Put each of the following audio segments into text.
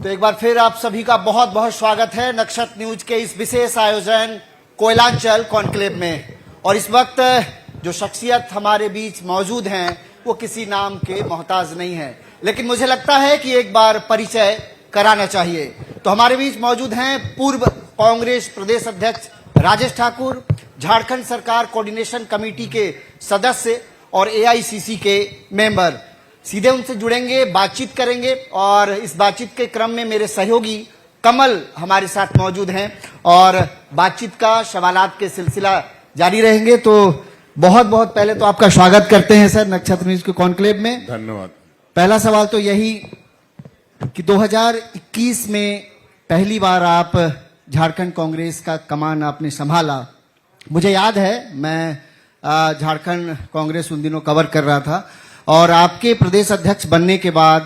तो एक बार फिर आप सभी का बहुत बहुत स्वागत है नक्षत्र न्यूज के इस विशेष आयोजन कोयलांचल कॉन्क्लेव में। और इस वक्त जो शख्सियत हमारे बीच मौजूद हैं वो किसी नाम के मोहताज नहीं है, लेकिन मुझे लगता है कि एक बार परिचय कराना चाहिए। तो हमारे बीच मौजूद हैं पूर्व कांग्रेस प्रदेश अध्यक्ष राजेश ठाकुर, झारखंड सरकार कोऑर्डिनेशन कमेटी के सदस्य और एआईसीसी के मेंबर। सीधे उनसे जुड़ेंगे, बातचीत करेंगे और इस बातचीत के क्रम में मेरे सहयोगी कमल हमारे साथ मौजूद हैं और बातचीत का सवालात के सिलसिला जारी रहेंगे। तो बहुत बहुत पहले तो आपका स्वागत करते हैं सर नक्षत्र न्यूज के कॉन्क्लेव में। धन्यवाद। पहला सवाल तो यही कि 2021 में पहली बार आप झारखंड कांग्रेस का कमान आपने संभाला। मुझे याद है मैं झारखंड कांग्रेस उन दिनों कवर कर रहा था और आपके प्रदेश अध्यक्ष बनने के बाद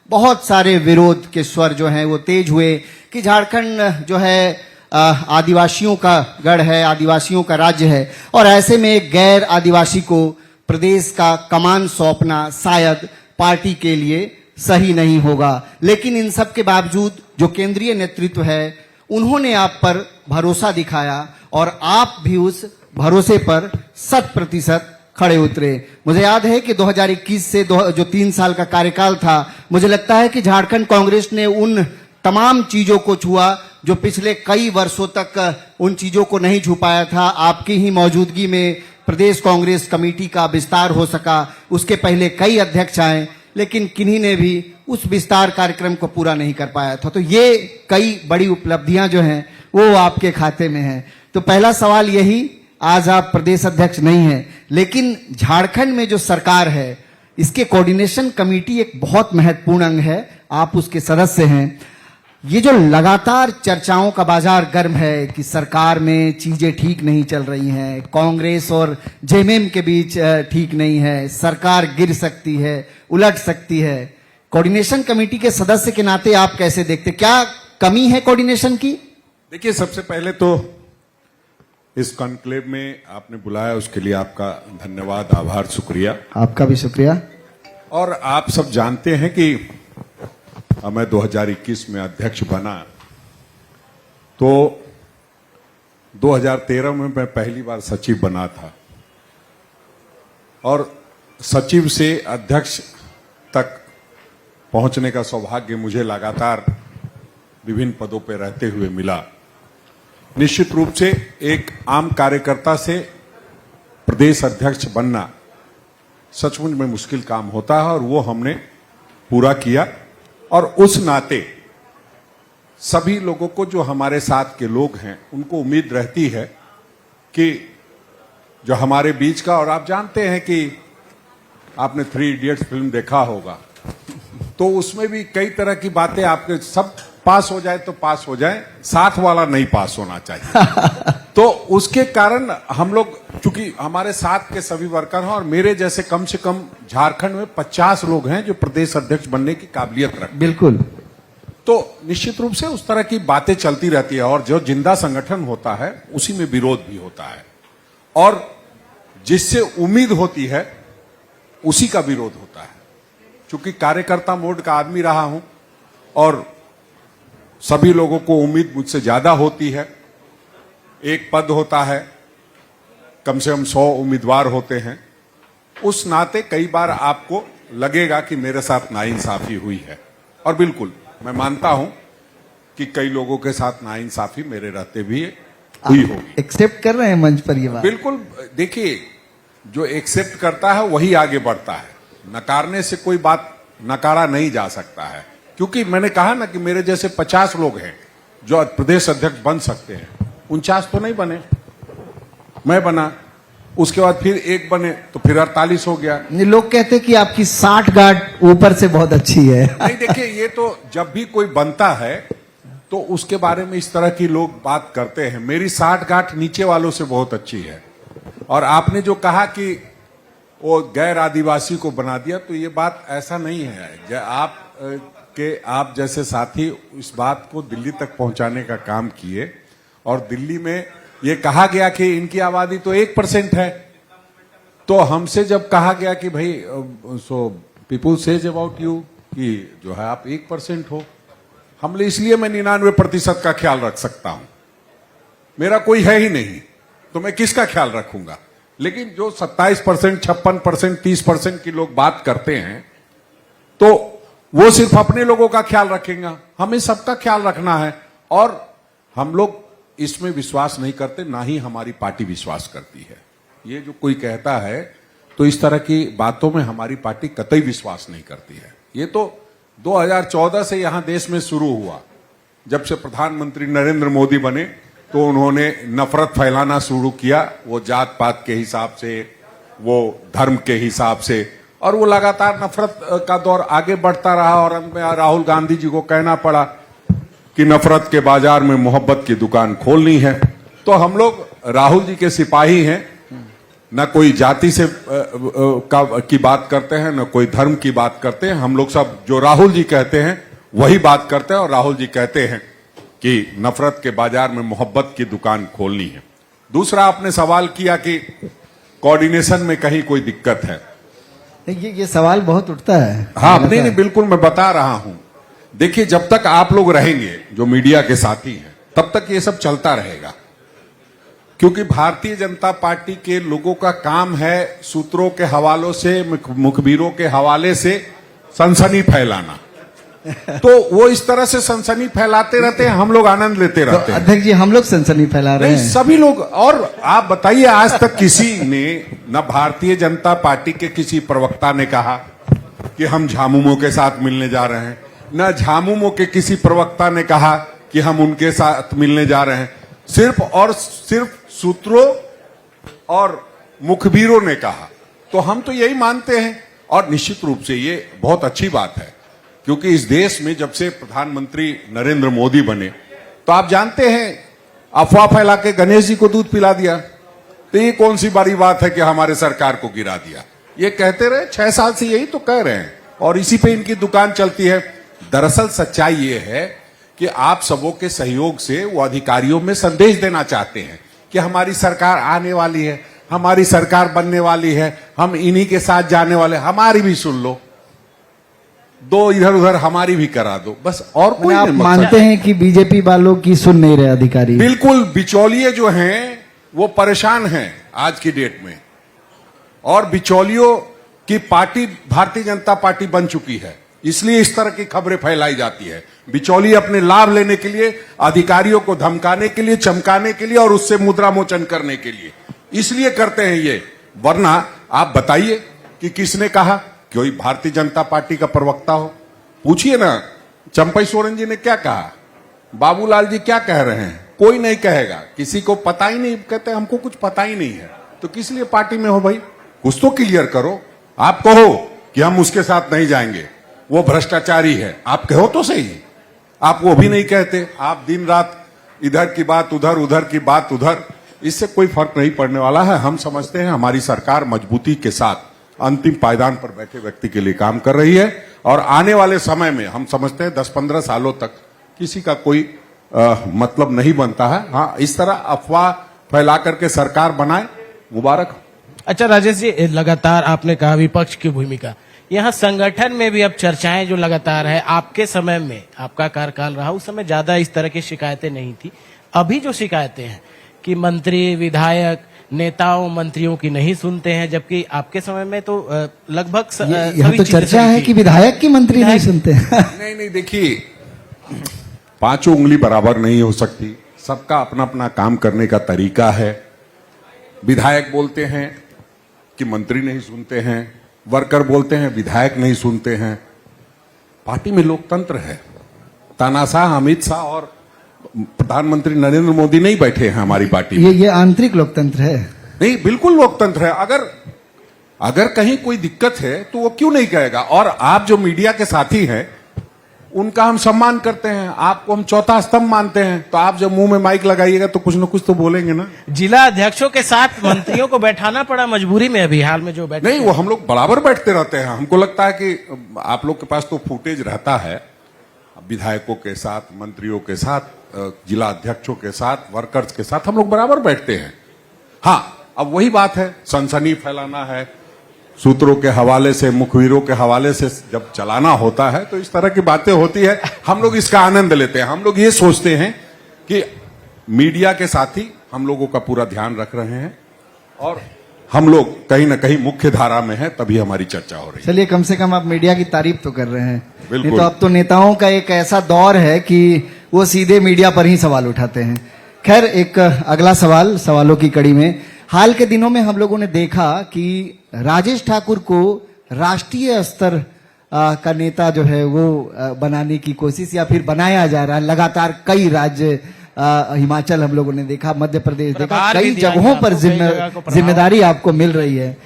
बहुत सारे विरोध के स्वर जो हैं वो तेज हुए कि झारखंड जो है आदिवासियों का गढ़ है, आदिवासियों का राज्य है और ऐसे में एक गैर आदिवासी को प्रदेश का कमान सौंपना शायद पार्टी के लिए सही नहीं होगा। लेकिन इन सब के बावजूद जो केंद्रीय नेतृत्व है उन्होंने आप पर भरोसा दिखाया और आप भी उस भरोसे पर 100% खड़े उतरे। मुझे याद है कि 2021 से जो 3 साल का कार्यकाल था, मुझे लगता है कि झारखंड कांग्रेस ने उन तमाम चीजों को छुआ जो पिछले कई वर्षों तक उन चीजों को नहीं छू पाया था। आपकी ही मौजूदगी में प्रदेश कांग्रेस कमेटी का विस्तार हो सका। उसके पहले कई अध्यक्ष आए लेकिन किन्हीं ने भी उस विस्तार कार्यक्रम को पूरा नहीं कर पाया था। तो ये कई बड़ी उपलब्धियां जो हैं वो आपके खाते में हैं। तो पहला सवाल यही, आज आप प्रदेश अध्यक्ष नहीं हैं लेकिन झारखंड में जो सरकार है इसके कोऑर्डिनेशन कमेटी एक बहुत महत्वपूर्ण अंग है, आप उसके सदस्य हैं। ये जो लगातार चर्चाओं का बाजार गर्म है कि सरकार में चीजें ठीक नहीं चल रही हैं, कांग्रेस और जेएमएम के बीच ठीक नहीं है, सरकार गिर सकती है, उलट सकती है, कोऑर्डिनेशन कमेटी के सदस्य के नाते आप कैसे देखते, क्या कमी है कोऑर्डिनेशन की? देखिए, सबसे पहले तो इस कॉन्क्लेव में आपने बुलाया उसके लिए आपका धन्यवाद, आभार, शुक्रिया। आपका भी शुक्रिया। और आप सब जानते हैं कि मैं 2021 में अध्यक्ष बना तो 2013 में मैं पहली बार सचिव बना था और सचिव से अध्यक्ष तक पहुंचने का सौभाग्य मुझे लगातार विभिन्न पदों पर रहते हुए मिला। निश्चित रूप से एक आम कार्यकर्ता से प्रदेश अध्यक्ष बनना सचमुच में मुश्किल काम होता है और वो हमने पूरा किया। और उस नाते सभी लोगों को, जो हमारे साथ के लोग हैं, उनको उम्मीद रहती है कि जो हमारे बीच का, और आप जानते हैं कि आपने 3 इडियट्स फिल्म देखा होगा तो उसमें भी कई तरह की बातें, आपके सब पास हो जाए तो पास हो जाए, साथ वाला नहीं पास होना चाहिए। तो उसके कारण हम लोग, चूंकि हमारे साथ के सभी वर्कर हैं और मेरे जैसे कम से कम झारखंड में 50 लोग हैं जो प्रदेश अध्यक्ष बनने की काबिलियत रखते। बिल्कुल। तो निश्चित रूप से उस तरह की बातें चलती रहती है और जो जिंदा संगठन होता है उसी में विरोध भी होता है और जिससे उम्मीद होती है उसी का विरोध होता है। चूंकि कार्यकर्ता मोड का आदमी रहा हूं और सभी लोगों को उम्मीद मुझसे ज्यादा होती है। एक पद होता है, कम से कम 100 उम्मीदवार होते हैं, उस नाते कई बार आपको लगेगा कि मेरे साथ नाइंसाफी हुई है। और बिल्कुल मैं मानता हूं कि कई लोगों के साथ नाइंसाफी मेरे रहते भी हुई होगी। एक्सेप्ट कर रहे हैं मंच पर ये बात? बिल्कुल। देखिए, जो एक्सेप्ट करता है वही आगे बढ़ता है। नकारने से कोई बात नकारा नहीं जा सकता है, क्योंकि मैंने कहा ना कि मेरे जैसे 50 लोग हैं जो प्रदेश अध्यक्ष बन सकते हैं। 49 तो नहीं बने, मैं बना, उसके बाद फिर एक बने तो फिर 48 हो गया। लोग कहते कि आपकी 60 गांठ ऊपर से बहुत अच्छी है। नहीं, देखिए, ये तो जब भी कोई बनता है तो उसके बारे में इस तरह की लोग बात करते हैं। मेरी 60 गांठ नीचे वालों से बहुत अच्छी है। और आपने जो कहा कि वो गैर आदिवासी को बना दिया, तो ये बात ऐसा नहीं है। आप जैसे साथी इस बात को दिल्ली तक पहुंचाने का काम किए और दिल्ली में ये कहा गया कि इनकी आबादी तो 1% है, तो हमसे जब कहा गया कि भाई सो पीपुल सेज अबाउट यू कि जो है आप 1% हो, हमले इसलिए मैं 99% का ख्याल रख सकता हूं, मेरा कोई है ही नहीं, तो मैं किसका ख्याल रखूंगा। लेकिन जो 27%, 56%, 30% की लोग बात करते हैं, तो वो सिर्फ अपने लोगों का ख्याल रखेंगे। हमें सबका ख्याल रखना है, और हम लोग इसमें विश्वास नहीं करते, ना ही हमारी पार्टी विश्वास करती है। ये जो कोई कहता है, तो इस तरह की बातों में हमारी पार्टी कतई विश्वास नहीं करती है। ये तो 2014 से यहां देश में शुरू हुआ, जब से प्रधानमंत्री नरेंद्र मोदी बने, तो उन्होंने नफरत फैलाना शुरू किया, वो जात पात के हिसाब से, वो धर्म के हिसाब से, और वो लगातार नफरत का दौर आगे बढ़ता रहा। और अंत में राहुल गांधी जी को कहना पड़ा कि नफरत के बाजार में मोहब्बत की दुकान खोलनी है। तो हम लोग राहुल जी के सिपाही हैं, न कोई जाति से की बात करते हैं, न कोई धर्म की बात करते हैं। हम लोग सब जो राहुल जी कहते हैं वही बात करते हैं, और राहुल जी कहते हैं कि नफरत के बाजार में मोहब्बत की दुकान खोलनी है। दूसरा, आपने सवाल किया कि कोऑर्डिनेशन में कहीं कोई दिक्कत है। ये सवाल बहुत उठता है। हाँ, नहीं, बिल्कुल मैं बता रहा हूं। देखिए, जब तक आप लोग रहेंगे, जो मीडिया के साथी हैं, तब तक ये सब चलता रहेगा, क्योंकि भारतीय जनता पार्टी के लोगों का काम है सूत्रों के हवालों से, मुखबिरों के हवाले से सनसनी फैलाना। तो वो इस तरह से सनसनी फैलाते रहते हैं, हम लोग आनंद लेते रहते हैं। अध्यक्ष जी, हम लोग सनसनी फैला रहे हैं? सभी लोग। और आप बताइए, आज तक किसी ने, न भारतीय जनता पार्टी के किसी प्रवक्ता ने कहा कि हम झामुमो के साथ मिलने जा रहे हैं, न झामुमो के किसी प्रवक्ता ने कहा कि हम उनके साथ मिलने जा रहे हैं। सिर्फ और सिर्फ सूत्रों और मुखबिरों ने कहा। तो हम तो यही मानते हैं, और निश्चित रूप से ये बहुत अच्छी बात है, क्योंकि इस देश में जब से प्रधानमंत्री नरेंद्र मोदी बने, तो आप जानते हैं, अफवाह फैला के गणेश जी को दूध पिला दिया। तो ये कौन सी बड़ी बात है कि हमारे सरकार को गिरा दिया। ये कहते रहे, 6 साल से यही तो कह रहे हैं, और इसी पे इनकी दुकान चलती है। दरअसल सच्चाई ये है कि आप सबों के सहयोग से वो अधिकारियों में संदेश देना चाहते हैं कि हमारी सरकार आने वाली है, हमारी सरकार बनने वाली है, हम इन्हीं के साथ जाने वाले, हमारी भी सुन लो, दो इधर उधर हमारी भी करा दो, बस। और कोई आप मानते हैं कि बीजेपी वालों की सुन नहीं रहे अधिकारी? बिल्कुल। बिचौलिए जो हैं वो परेशान हैं आज की डेट में, और बिचौलियों की पार्टी भारतीय जनता पार्टी बन चुकी है, इसलिए इस तरह की खबरें फैलाई जाती है। बिचौलिए अपने लाभ लेने के लिए, अधिकारियों को धमकाने के लिए, चमकाने के लिए, और उससे मुद्रा मोचन करने के लिए इसलिए करते हैं ये। वरना आप बताइए कि किसने कहा? कोई भारतीय जनता पार्टी का प्रवक्ता हो, पूछिए ना, चंपई सोरेन जी ने क्या कहा, बाबूलाल जी क्या कह रहे हैं? कोई नहीं कहेगा, किसी को पता ही नहीं, कहते हमको कुछ पता ही नहीं है। तो किस लिए पार्टी में हो भाई? कुछ तो क्लियर करो। आप कहो कि हम उसके साथ नहीं जाएंगे, वो भ्रष्टाचारी है, आप कहो तो सही। आप वो भी नहीं कहते, आप दिन रात इधर की बात उधर, उधर की बात उधर, इससे कोई फर्क नहीं पड़ने वाला है। हम समझते हैं हमारी सरकार मजबूती के साथ अंतिम पायदान पर बैठे व्यक्ति के लिए काम कर रही है, और आने वाले समय में हम समझते हैं 10-15 सालों तक किसी का कोई मतलब नहीं बनता है। हाँ, इस तरह अफवाह फैला करके सरकार बनाए, मुबारक। अच्छा राजेश जी, लगातार आपने कहा विपक्ष की भूमिका, यहाँ संगठन में भी अब चर्चाएं जो लगातार है, आपके समय में आपका कार्यकाल रहा, उस समय ज्यादा इस तरह की शिकायतें नहीं थी। अभी जो शिकायतें हैं कि मंत्री, विधायक, नेताओं, मंत्रियों की नहीं सुनते हैं, जबकि आपके समय में तो लगभग यहाँ तो चर्चा है कि विधायक की मंत्री नहीं सुनते हैं। नहीं, देखिए, पांचों उंगली बराबर नहीं हो सकती, सबका अपना अपना काम करने का तरीका है। विधायक बोलते हैं कि मंत्री नहीं सुनते हैं, वर्कर बोलते हैं विधायक नहीं सुनते हैं। पार्टी में लोकतंत्र है। तानाशाह अमित शाह और प्रधानमंत्री नरेंद्र मोदी नहीं बैठे हैं हमारी पार्टी में। ये आंतरिक लोकतंत्र है। नहीं, बिल्कुल लोकतंत्र है। अगर कहीं कोई दिक्कत है तो वो क्यों नहीं कहेगा। और आप जो मीडिया के साथी हैं, उनका हम सम्मान करते हैं, आपको हम चौथा स्तंभ मानते हैं, तो आप जब मुंह में माइक लगाइएगा तो कुछ न कुछ तो बोलेंगे ना। जिला अध्यक्षों के साथ मंत्रियों को बैठाना पड़ा मजबूरी में, अभी हाल में जो बैठे नहीं, वो हम लोग बराबर बैठते रहते हैं। हमको लगता है कि आप लोग के पास तो फुटेज रहता है, विधायकों के साथ, मंत्रियों के साथ, जिला अध्यक्षों के साथ, वर्कर्स के साथ हम लोग बराबर बैठते हैं। हाँ, अब वही बात है, सनसनी फैलाना है, सूत्रों के हवाले से, मुखबिरों के हवाले से जब चलाना होता है तो इस तरह की बातें होती है। हम लोग इसका आनंद लेते हैं। हम लोग ये सोचते हैं कि मीडिया के साथी हम लोगों का पूरा ध्यान रख रहे हैं और हम लोग कहीं ना कहीं मुख्य धारा में है, तभी हमारी चर्चा हो रही है। चलिए, कम से कम आप मीडिया की तारीफ तो कर रहे हैं। बिल्कुल। नहीं तो अब तो नेताओं का एक ऐसा दौर है कि वो सीधे मीडिया पर ही सवाल उठाते हैं। खैर, एक अगला सवालों की कड़ी में, हाल के दिनों में हम लोगों ने देखा कि राजेश ठाकुर को राष्ट्रीय स्तर का नेता जो है वो बनाने की कोशिश या फिर बनाया जा रहा है। लगातार कई राज्य, हिमाचल हम लोगों ने देखा, मध्य प्रदेश देखा, कई जगहों पर जिम्मेदारी आपको मिल रही है।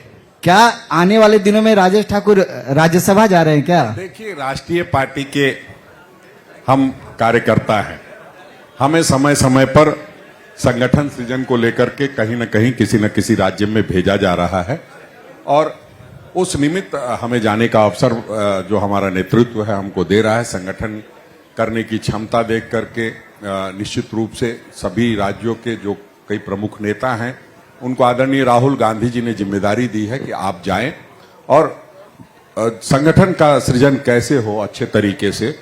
क्या आने वाले दिनों में राजेश ठाकुर राज्यसभा जा रहे हैं क्या? देखिए, राष्ट्रीय पार्टी के हम कार्यकर्ता हैं। हमें समय समय पर संगठन सृजन को लेकर के कहीं न कहीं किसी न किसी राज्य में भेजा जा रहा है और उस निमित्त हमें जाने का अवसर जो हमारा नेतृत्व है हमको दे रहा है। संगठन करने की क्षमता देख करके निश्चित रूप से सभी राज्यों के जो कई प्रमुख नेता हैं उनको आदरणीय राहुल गांधी जी ने जिम्मेदारी दी है कि आप जाएं और संगठन का सृजन कैसे हो अच्छे तरीके से,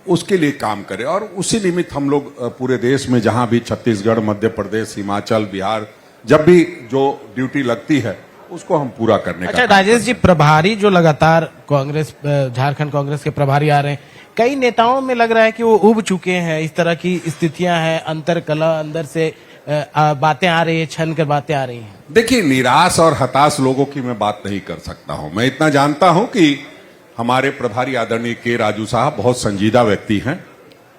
उसके लिए काम करें। और उसी निमित्त हम लोग पूरे देश में जहां भी छत्तीसगढ़, मध्य प्रदेश, हिमाचल, बिहार, जब भी जो ड्यूटी लगती है उसको हम पूरा करने का। अच्छा राजेश जी, प्रभारी जो लगातार कांग्रेस, झारखंड कांग्रेस के प्रभारी आ रहे हैं, कई नेताओं में लग रहा है कि वो उब चुके हैं। इस तरह की स्थितियां हैं, अंतर कला, अंदर से बातें आ रही है, छन कर बातें आ रही हैं। देखिए, निराश और हताश लोगों की मैं बात नहीं कर सकता हूं। मैं इतना जानता हूं कि हमारे प्रभारी आदरणीय के राजू साहब बहुत संजीदा व्यक्ति हैं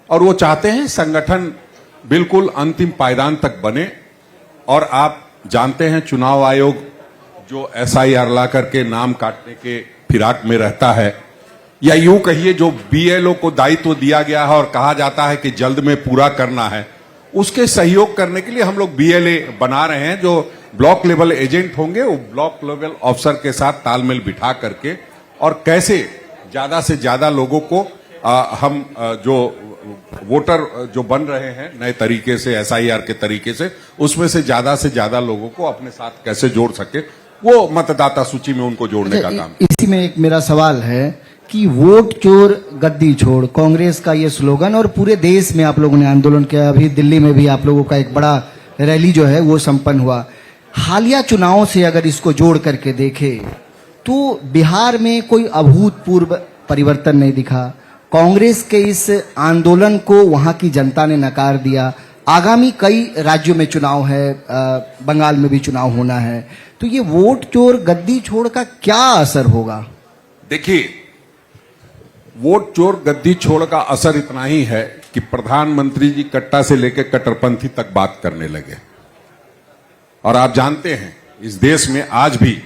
और वो चाहते हैं संगठन बिल्कुल अंतिम पायदान तक बने। और आप जानते हैं चुनाव आयोग जो SIR ला करके नाम काटने के फिराक में रहता है, या यूं कहिए जो BLO को दायित्व दिया गया है और कहा जाता है कि जल्द में पूरा करना है, उसके सहयोग करने के लिए हम लोग BLA बना रहे हैं। जो ब्लॉक लेवल एजेंट होंगे वो ब्लॉक लेवल अफसर के साथ तालमेल बिठा करके और कैसे ज्यादा से ज्यादा लोगों को हम जो वोटर जो बन रहे हैं नए तरीके से, SIR के तरीके से, उसमें से ज्यादा लोगों को अपने साथ कैसे जोड़ सके, वो मतदाता सूची में उनको जोड़ने का काम। इसी में एक मेरा सवाल है कि वोट चोर गद्दी छोड़, कांग्रेस का ये स्लोगन और पूरे देश में आप लोगों ने आंदोलन किया। अभी दिल्ली में भी आप लोगों का एक बड़ा रैली जो है वो संपन्न हुआ। हालिया चुनावों से अगर इसको जोड़ करके देखे तो बिहार में कोई अभूतपूर्व परिवर्तन नहीं दिखा। कांग्रेस के इस आंदोलन को वहां की जनता ने नकार दिया। आगामी कई राज्यों में चुनाव है, बंगाल में भी चुनाव होना है, तो ये वोट चोर गद्दी छोड़ का क्या असर होगा? देखिए, वोट चोर गद्दी छोड़ का असर इतना ही है कि प्रधानमंत्री जी कट्टा से लेकर कट्टरपंथी तक बात करने लगे। और आप जानते हैं इस देश में आज भी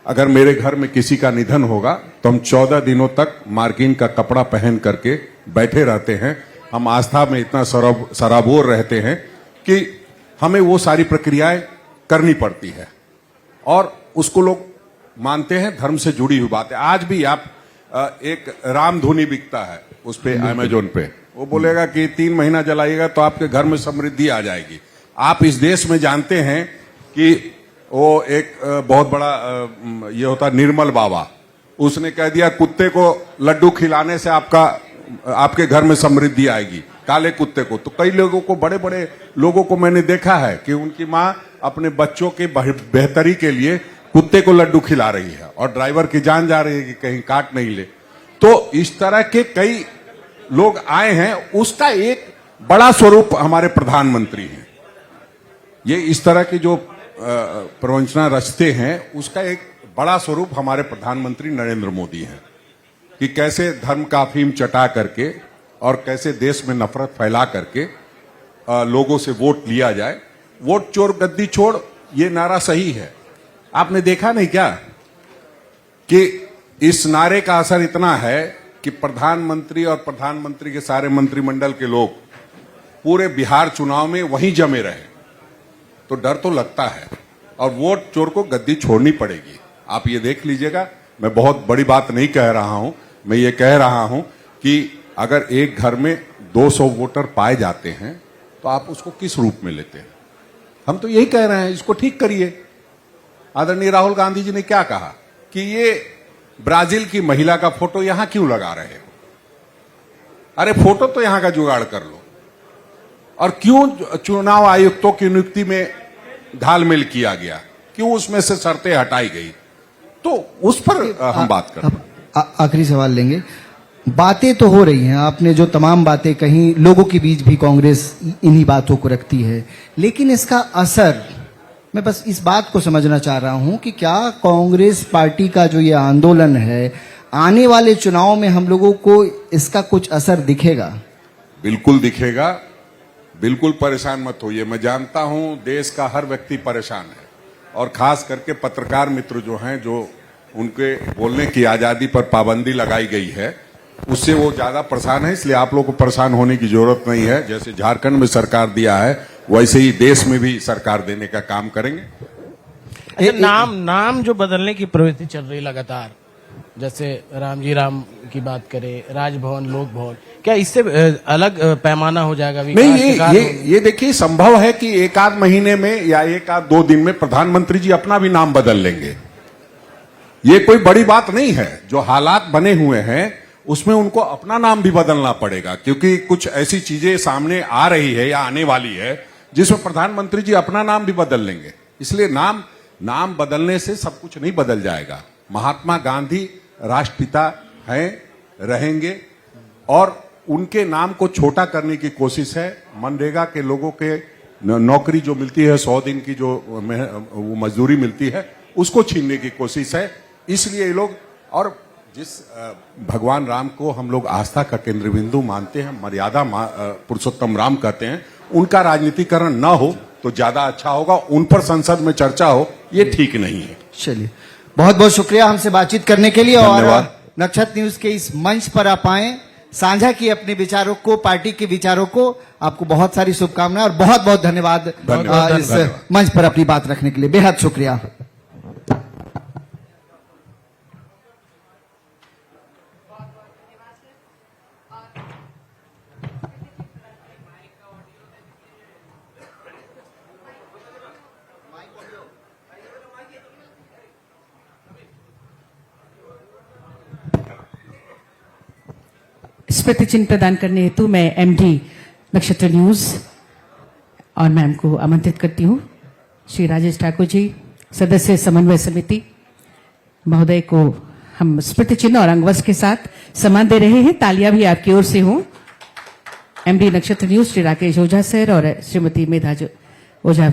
अगर मेरे घर में किसी का निधन होगा तो हम 14 दिनों तक मार्किन का कपड़ा पहन करके बैठे रहते हैं। हम आस्था में इतना सराबोर रहते हैं कि हमें वो सारी प्रक्रियाएं करनी पड़ती है और उसको लोग मानते हैं धर्म से जुड़ी हुई बात है। आज भी आप एक रामधुनी बिकता है उस पे अमेजोन पे, वो बोलेगा कि 3 महीना जलाइएगा तो आपके घर में समृद्धि आ जाएगी। आप इस देश में जानते हैं कि वो एक बहुत बड़ा ये होता निर्मल बाबा, उसने कह दिया कुत्ते को लड्डू खिलाने से आपके घर में समृद्धि आएगी, काले कुत्ते को। तो कई लोगों को, बड़े बड़े लोगों को मैंने देखा है कि उनकी माँ अपने बच्चों के बेहतरी के लिए कुत्ते को लड्डू खिला रही है और ड्राइवर की जान जा रही है कि कहीं काट नहीं ले। तो इस तरह के कई लोग आए हैं, उसका एक बड़ा स्वरूप हमारे प्रधानमंत्री हैं। ये इस तरह की जो प्रवंचना रचते हैं उसका एक बड़ा स्वरूप हमारे प्रधानमंत्री नरेंद्र मोदी हैं कि कैसे धर्म का अफीम चटा करके और कैसे देश में नफरत फैला करके लोगों से वोट लिया जाए। वोट चोर गद्दी छोड़, ये नारा सही है। आपने देखा नहीं क्या कि इस नारे का असर इतना है कि प्रधानमंत्री और प्रधानमंत्री के सारे मंत्रिमंडल के लोग पूरे बिहार चुनाव में वहीं जमे रहे। तो डर तो लगता है और वोट चोर को गद्दी छोड़नी पड़ेगी। आप ये देख लीजिएगा, मैं बहुत बड़ी बात नहीं कह रहा हूं, मैं ये कह रहा हूं कि अगर एक घर में 200 वोटर पाए जाते हैं तो आप उसको किस रूप में लेते हैं? हम तो यही कह रहे हैं, इसको ठीक करिए। आदरणीय राहुल गांधी जी ने क्या कहा कि ये ब्राजील की महिला का फोटो यहां क्यों लगा रहे हो? अरे फोटो तो यहां का जुगाड़ कर लो। और क्यों चुनाव आयुक्तों की नियुक्ति में घालमेल किया गया, क्यों उसमें से शर्तें हटाई गई, तो उस पर हम बात करते हैं। आखिरी सवाल लेंगे। बातें तो हो रही हैं, आपने जो तमाम बातें कही, लोगों के बीच भी कांग्रेस इन्हीं बातों को रखती है, लेकिन इसका असर, मैं बस इस बात को समझना चाह रहा हूं कि क्या कांग्रेस पार्टी का जो ये आंदोलन है, आने वाले चुनाव में हम लोगों को इसका कुछ असर दिखेगा? बिल्कुल दिखेगा, बिल्कुल परेशान मत होइए। मैं जानता हूं देश का हर व्यक्ति परेशान है, और खास करके पत्रकार मित्र जो हैं, जो उनके बोलने की आजादी पर पाबंदी लगाई गई है, उससे वो ज्यादा परेशान है। इसलिए आप लोग को परेशान होने की जरूरत नहीं है। जैसे झारखंड में सरकार दिया है, वैसे ही देश में भी सरकार देने का काम करेंगे। अच्छा, नाम जो बदलने की प्रवृत्ति चल रही लगातार, जैसे राम जी राम की बात करें, राजभवन, लोक भवन, क्या इससे अलग पैमाना हो जाएगा? नहीं, ये देखिए, संभव है कि एक आध महीने में या एक आध 2 दिन में प्रधानमंत्री जी अपना भी नाम बदल लेंगे। ये कोई बड़ी बात नहीं है। जो हालात बने हुए हैं उसमें उनको अपना नाम भी बदलना पड़ेगा, क्योंकि कुछ ऐसी चीजें सामने आ रही है या आने वाली है जिसमें प्रधानमंत्री जी अपना नाम भी बदल लेंगे। इसलिए नाम बदलने से सब कुछ नहीं बदल जाएगा। महात्मा गांधी राष्ट्रपिता हैं, रहेंगे, और उनके नाम को छोटा करने की कोशिश है। मनरेगा के लोगों के नौकरी जो मिलती है, 100 दिन की जो वो मजदूरी मिलती है, उसको छीनने की कोशिश है। इसलिए ये लोग, और जिस भगवान राम को हम लोग आस्था का केंद्र बिंदु मानते हैं, मर्यादा पुरुषोत्तम राम कहते हैं, उनका राजनीतिकरण न हो तो ज्यादा अच्छा होगा। उन पर संसद में चर्चा हो, ये ठीक नहीं है। चलिए, बहुत बहुत शुक्रिया हमसे बातचीत करने के लिए, और नक्षत्र न्यूज के इस मंच पर आप आए, साझा किए अपने विचारों को, पार्टी के विचारों को। आपको बहुत सारी शुभकामनाएं और बहुत बहुत धन्यवाद इस मंच पर अपनी बात रखने के लिए। बेहद शुक्रिया। स्मृति चिन्ह प्रदान करने हेतु मैं एमडी नक्षत्र न्यूज और मैम को आमंत्रित करती हूँ। श्री राजेश ठाकुर जी, सदस्य समन्वय समिति महोदय को हम स्मृति चिन्ह और अंगवस्त्र के साथ सम्मान दे रहे हैं। तालियां भी आपकी ओर से हों। एमडी नक्षत्र न्यूज श्री राकेश ओझा सर और श्रीमती मेधा ओझा